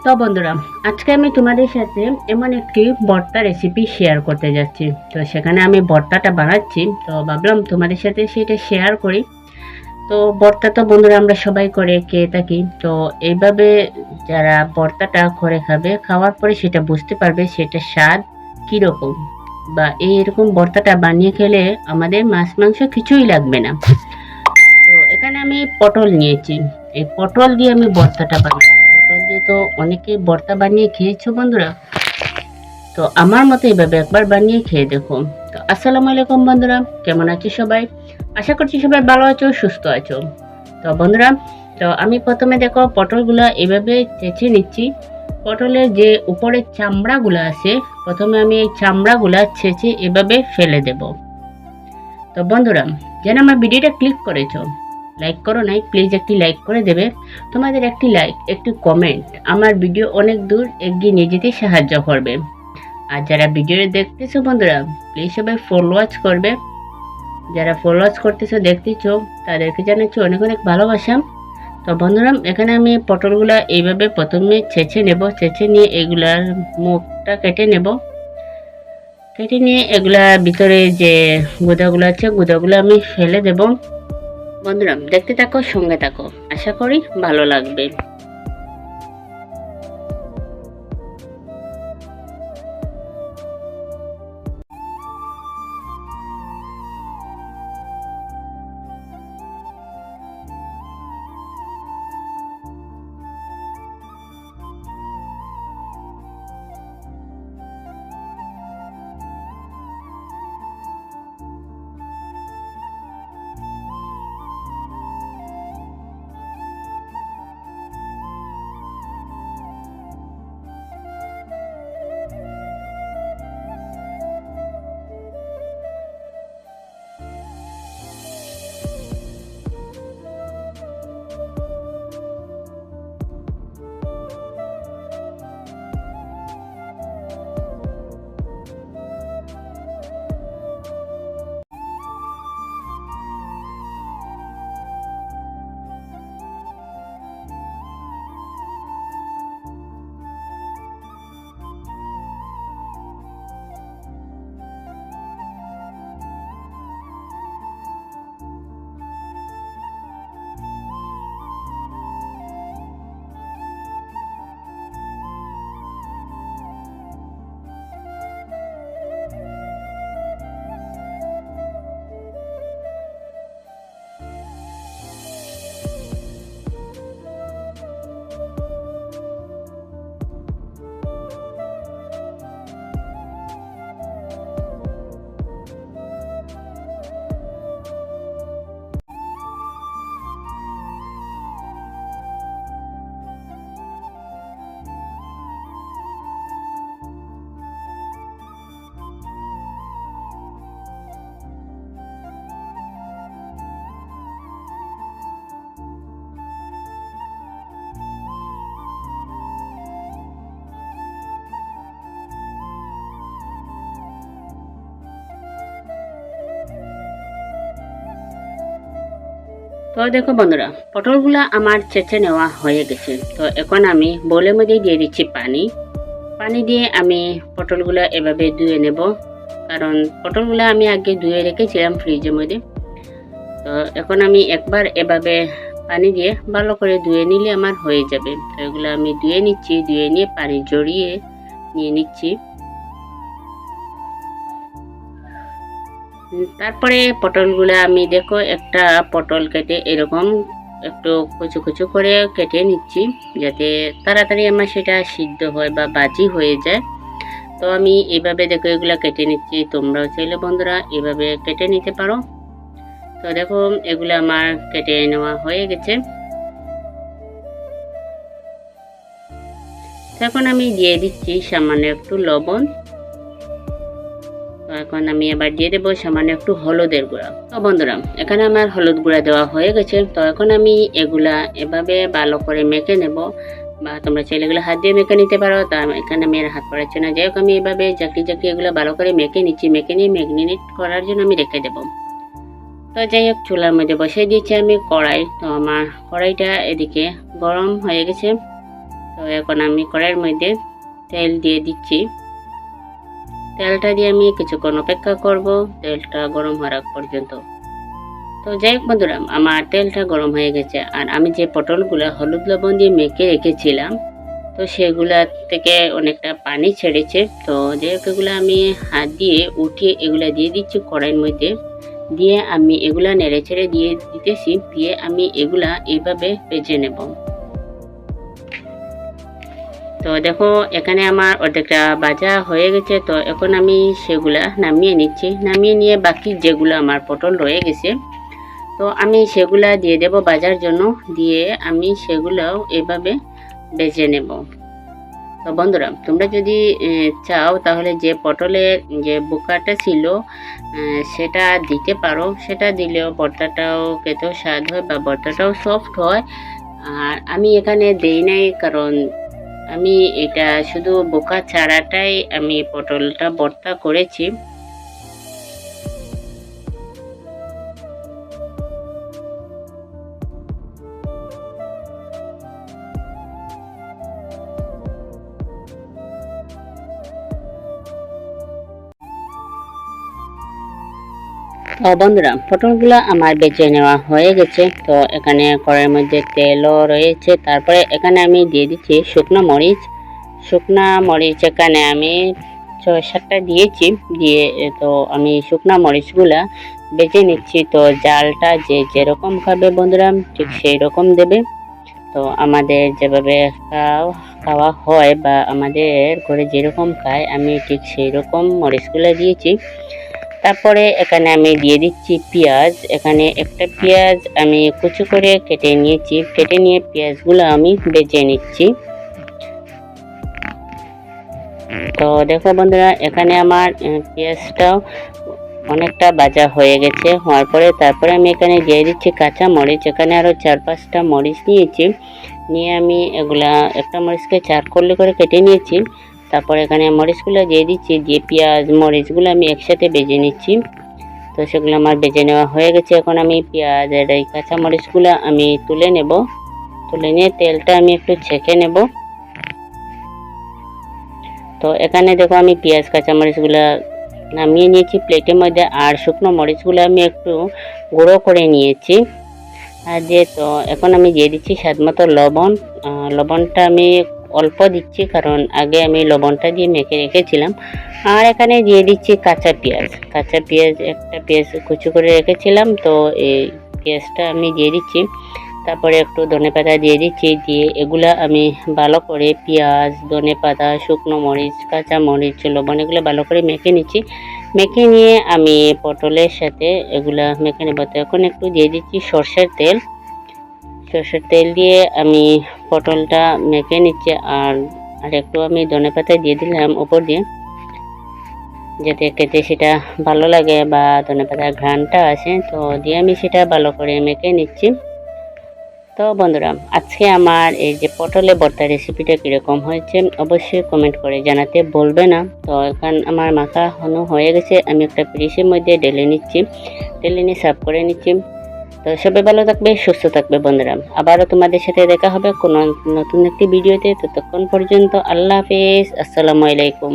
তো বন্ধুরা, আজকে আমি তোমাদের সাথে এমন একটি ভর্তা রেসিপি শেয়ার করতে যাচ্ছি। তো সেখানে আমি ভর্তাটা বানাচ্ছি, তো ভাবলাম তোমাদের সাথে সেটা শেয়ার করি। তো ভর্তা তো বন্ধুরা আমরা সবাই করে খেয়ে থাকি। তো এইভাবে যারা ভর্তাটা করে খাবে, খাওয়ার পরে সেটা বুঝতে পারবে সেটা স্বাদ কীরকম, বা এইরকম ভর্তাটা বানিয়ে খেলে আমাদের মাছ মাংস কিছুই লাগবে না। তো এখানে আমি পটল নিয়েছি, এই পটল দিয়ে আমি ভর্তাটা বানাবো। পটল দিয়ে তো অনেকেই ভর্তা বানিয়ে খেয়েছো বন্ধুরা, তো আমার মতো এইভাবে একবার বানিয়ে খেয়ে দেখো। তো আসসালামু আলাইকুম বন্ধুরা, কেমন আছো সবাই? আশা করছি সবাই ভালো আছো, সুস্থ আছো। তো বন্ধুরা, তো আমি প্রথমে দেখো পটলগুলো এভাবে চেঁচে নিচ্ছি। পটলের যে উপরের চামড়াগুলো আছে, প্রথমে আমি এই চামড়াগুলো ছেঁচে এভাবে ফেলে দেব। তো বন্ধুরা, যেন আমার ভিডিওটা ক্লিক করেছো, লাইক করো নাই, প্লিজ একটি লাইক করে দেবে। তোমাদের একটি লাইক, একটি কমেন্ট আমার ভিডিও অনেক দূর এগিয়ে নিয়ে যেতে সাহায্য করবে। আর যারা ভিডিও দেখতেছো বন্ধুরা, প্লিজ সবাই ফলোয়াচ করবে। যারা ফলোয়াচ করতেছো, দেখতেছো, তাদেরকে জানাচ্ছি অনেক অনেক ভালোবাসা। তো বন্ধুরা, এখানে আমি পটলগুলা এইভাবে প্রথমে ছেঁচে নেব। ছেঁচে নিয়ে এগুলার মুখটা কেটে নেব। কেটে নিয়ে এগুলা ভিতরে যে গুঁদাগুলো আছে, গুঁদাগুলো আমি ফেলে দেব। বন্ধুরা, দেখতে থাকো, সঙ্গে থাকো, আশা করি ভালো লাগবে। তো দেখো বন্ধুরা, পটলগুলো আমার চেঁচে নেওয়া হয়ে গেছে। তো এখন আমি বোলের মধ্যে দিয়ে দিচ্ছি পানি। পানি দিয়ে আমি পটলগুলো এভাবে ধুয়ে নেব, কারণ পটলগুলো আমি আগে ধুয়ে রেখেছিলাম ফ্রিজের মধ্যে। তো এখন আমি একবার এভাবে পানি দিয়ে ভালো করে ধুয়ে নিলে আমার হয়ে যাবে। তো এগুলো আমি ধুয়ে নিচ্ছি, ধুয়ে নিয়ে পানি জড়িয়ে নিয়ে নিচ্ছি। তারপরে পটলগুলো আমি দেখো একটা পটল কেটে এরকম একটু কুচু কুচু করে কেটে নিচ্ছি, যাতে তাড়াতাড়ি আমার সেটা সিদ্ধ হয় বা ভাজি হয়ে যায়। তো আমি এইভাবে দেখো এগুলো কেটে নিচ্ছি, তোমরাও চাইলে বন্ধুরা এভাবে কেটে নিতে পারো। তো দেখো এগুলো আমার কেটে নেওয়া হয়ে গেছে। এখন আমি দিয়ে দিচ্ছি সামান্য একটু লবণ। তো এখন আমি এবার দিয়ে দেবো সামান্য একটু হলুদের গুঁড়া। তো বন্ধুরা, এখানে আমার হলুদ গুঁড়া দেওয়া হয়ে গেছে। তো এখন আমি এগুলা এভাবে ভালো করে মেখে নেব, বা তোমরা চাইলে এগুলো হাত দিয়ে মেখে নিতে পারো। তো এখানে আমি আর হাত পড়াচ্ছি না, যাই হোক আমি এভাবে জাকি জাকি এগুলো ভালো করে মেখে নিচ্ছি। মেখে নিয়ে ম্যাগনেট করার জন্য আমি রেখে দেবো। তো যাই হোক, চুলার মধ্যে বসিয়ে দিয়েছি আমি কড়াই। তো আমার কড়াইটা এদিকে গরম হয়ে গেছে। তো এখন আমি কড়াইয়ের মধ্যে তেল দিয়ে দিচ্ছি। তেলটা দিয়ে আমি কিছুক্ষণ অপেক্ষা করব তেলটা গরম হওয়ার আগ পর্যন্ত। তো যাই হোক বন্ধুরা, আমার তেলটা গরম হয়ে গেছে আর আমি যে পটলগুলো হলুদ লবণ দিয়ে মেখে রেখেছিলাম তো সেগুলা থেকে অনেকটা পানি ছেড়েছে। তো যাই হোক এগুলো আমি হাত দিয়ে উঠিয়ে এগুলা দিয়ে দিচ্ছি কড়াইয়ের মধ্যে, দিয়ে আমি এগুলা নেড়ে ছেড়ে দিয়ে দিতেছি, দিয়ে আমি এগুলা এইভাবে ভেজে নেব। তো দেখো এখানে আমার অর্ধেকটা ভাজা হয়ে গেছে। তো এখন আমি সেগুলা নামিয়ে নিচ্ছি। নামিয়ে নিয়ে বাকি যেগুলো আমার পটল রয়ে গেছে তো আমি সেগুলা দিয়ে দেব ভাজার জন্য, দিয়ে আমি সেগুলাও এভাবে ভেজে নেব। তো বন্ধুরা, তোমরা যদি চাও তাহলে যে পটলের যে বোকাটা ছিল সেটা দিতে পারো, সেটা দিলেও ভর্তাটাও খেতেও স্বাদ হয় বা ভর্তাটাও সফট হয়। আর আমি এখানে দেই নাই, কারণ আমি এটা শুধু বোকা ছাড়াটাই আমি পটলটা ভর্তা করেছি। তো বন্ধুরা, পটলগুলো আমার বেছে নেওয়া হয়ে গেছে। তো এখানে কড়াইয়ের মধ্যে তেলও রয়েছে। তারপরে এখানে আমি দিয়ে দিচ্ছি শুকনো মরিচ। শুকনা মরিচ এখানে আমি 6-7টা দিয়েছি। দিয়ে তো আমি শুকনা মরিচগুলা বেছে নিচ্ছি। তো জালটা যে যেরকম খাবে বন্ধুরা ঠিক সেই রকম দেবে। তো আমাদের যেভাবে খাওয়া হয় বা আমাদের ঘরে যেরকম খায় আমি ঠিক সেই রকম মরিচগুলো দিয়েছি। তারপরে এখানে আমি দিয়ে দিচ্ছি পেঁয়াজ। এখানে একটা পেঁয়াজ আমি কুচি করে কেটে নিয়েছি। কেটে নিয়ে পেঁয়াজগুলো আমি ভেজে নিচ্ছি। তো দেখো বন্ধুরা, এখানে আমার পেঁয়াজটাও অনেকটা ভাজা হয়ে গেছে। হওয়ার পরে তারপরে আমি এখানে দিয়ে দিচ্ছি কাঁচা মরিচ। এখানে আরও 4-5টা মরিচ নিয়েছি। নিয়ে আমি এগুলা একটা মরিচকে 4 কলি করে কেটে নিয়েছি। তারপর এখানে মরিচগুলো দিয়ে দিচ্ছি, দিয়ে পেঁয়াজ মরিচগুলো আমি একসাথে ভেজে নিচ্ছি। তো সেগুলো আমার ভেজে নেওয়া হয়ে গেছে। এখন আমি পেঁয়াজের এই কাঁচা মরিচগুলো আমি তুলে নেব। তুলে নিয়ে তেলটা আমি একটু ছেঁকে নেব। তো এখানে দেখো আমি পেঁয়াজ কাঁচা মরিচগুলো নামিয়ে নিয়েছি প্লেটের মধ্যে, আর শুকনো মরিচগুলো আমি একটু গুঁড়ো করে নিয়েছি। আর যে তো এখন আমি দিয়ে দিচ্ছি স্বাদমতো লবণ। লবণটা আমি অল্প দিচ্ছি, কারণ আগে আমি লবণটা দিয়ে মেখে রেখেছিলাম। আর এখানে দিয়ে দিচ্ছি কাঁচা পেঁয়াজ। কাঁচা পেঁয়াজ একটা পেঁয়াজ কুচি করে রেখেছিলাম, তো এই পেঁয়াজটা আমি দিয়ে দিচ্ছি। তারপরে একটু ধনেপাতা দিয়ে দিচ্ছি। দিয়ে এগুলা আমি ভালো করে পেঁয়াজ, ধনেপাতা, শুকনো মরিচ, কাঁচা মরিচ, লবণ এগুলো ভালো করে মেখে নিচ্ছি। মেখে নিয়ে আমি পটলের সাথে এগুলা মেখে নেব। তো এখন একটু দিয়ে দিচ্ছি সর্ষের তেল। সর্ষের তেল দিয়ে আমি পটলটা মেখে নিচ্ছি। আর একটু আমি ধনেপাতা দিয়ে দিলাম উপর দিয়ে, যাতে খেতে সেটা ভালো লাগে বা ধনেপাতার ঘ্রাণটা আসে। তো দিয়ে আমি সেটা ভালো করে মেখে নিচ্ছি। তো বন্ধুরা, আজকে আমার এই যে পটলের ভর্তা রেসিপিটা কীরকম হয়েছে অবশ্যই কমেন্ট করে জানাতে বলবে না। তো এখন আমার মাখানো হয়ে গেছে। আমি একটা পিরিচের মধ্যে ঢেলে নিচ্ছি। ঢেলে নিয়ে সার্ভ করে নিচ্ছি। তো সবাই ভালো থাকবে, সুস্থ থাকবে বন্ধুরা। আবারও তোমাদের সাথে দেখা হবে কোনো নতুন একটি ভিডিওতে। ততক্ষণ পর্যন্ত আল্লাহ হাফেজ, আসসালামু আলাইকুম।